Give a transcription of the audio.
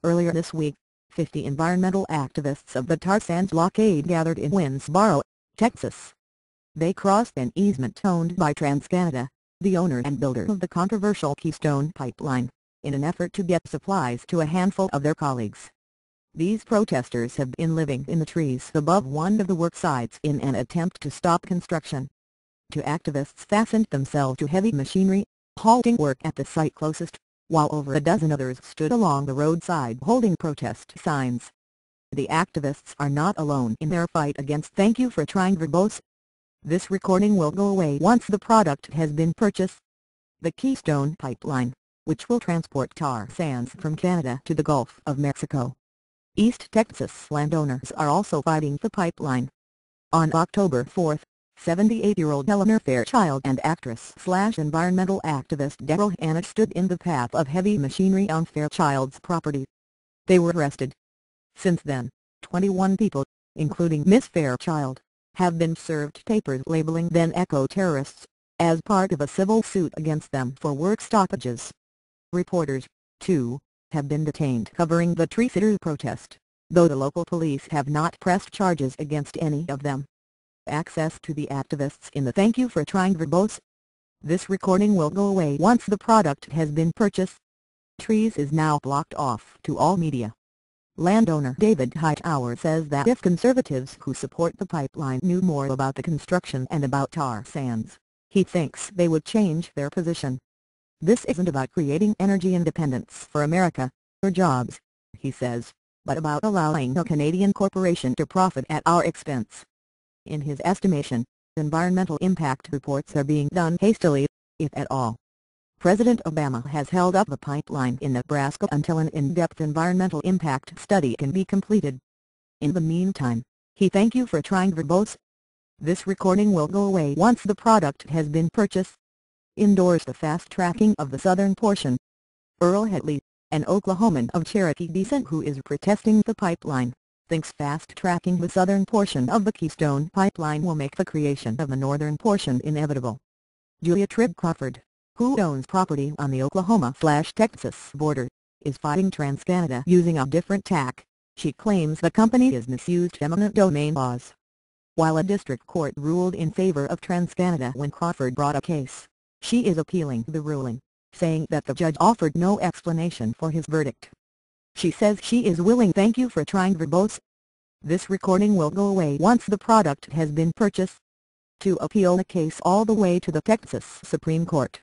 Earlier this week, 50 environmental activists of the tar sands blockade gathered in Winnsboro, Texas. They crossed an easement owned by TransCanada, the owner and builder of the controversial Keystone pipeline, in an effort to get supplies to a handful of their colleagues. These protesters have been living in the trees above one of the work sites in an attempt to stop construction. Two activists fastened themselves to heavy machinery, halting work at the site closest, while over a dozen others stood along the roadside holding protest signs. The activists are not alone in their fight against "Thank you for trying verbose." This recording will go away once the product has been purchased. The Keystone pipeline, which will transport tar sands from Canada to the Gulf of Mexico. East Texas landowners are also fighting the pipeline. On October 4, 78-year-old Eleanor Fairchild and actress/environmental activist Daryl Hannah stood in the path of heavy machinery on Fairchild's property. They were arrested. Since then, 21 people, including Miss Fairchild, have been served papers labeling them eco-terrorists, as part of a civil suit against them for work stoppages. Reporters, too, have been detained covering the tree-sitter protest, though the local police have not pressed charges against any of them. Access to the activists in the "Thank you for trying verbose." This recording will go away once the product has been purchased. Trees is now blocked off to all media. Landowner David Hightower says that if conservatives who support the pipeline knew more about the construction and about tar sands, he thinks they would change their position. "This isn't about creating energy independence for America, or jobs," he says, "but about allowing a Canadian corporation to profit at our expense." In his estimation, environmental impact reports are being done hastily, if at all. President Obama has held up the pipeline in Nebraska until an in-depth environmental impact study can be completed. In the meantime, he "Thank you for trying verbose." This recording will go away once the product has been purchased. Endorsed the fast-tracking of the southern portion. Earl Hadley, an Oklahoman of Cherokee descent who is protesting the pipeline, thinks fast-tracking the southern portion of the Keystone pipeline will make the creation of the northern portion inevitable. Julia Tribb Crawford, who owns property on the Oklahoma/Texas border, is fighting TransCanada using a different tack. She claims the company has misused eminent domain laws. While a district court ruled in favor of TransCanada when Crawford brought a case, she is appealing the ruling, saying that the judge offered no explanation for his verdict. She says she is willing "Thank you for trying verbose." This recording will go away once the product has been purchased. To appeal the case all the way to the Texas Supreme Court,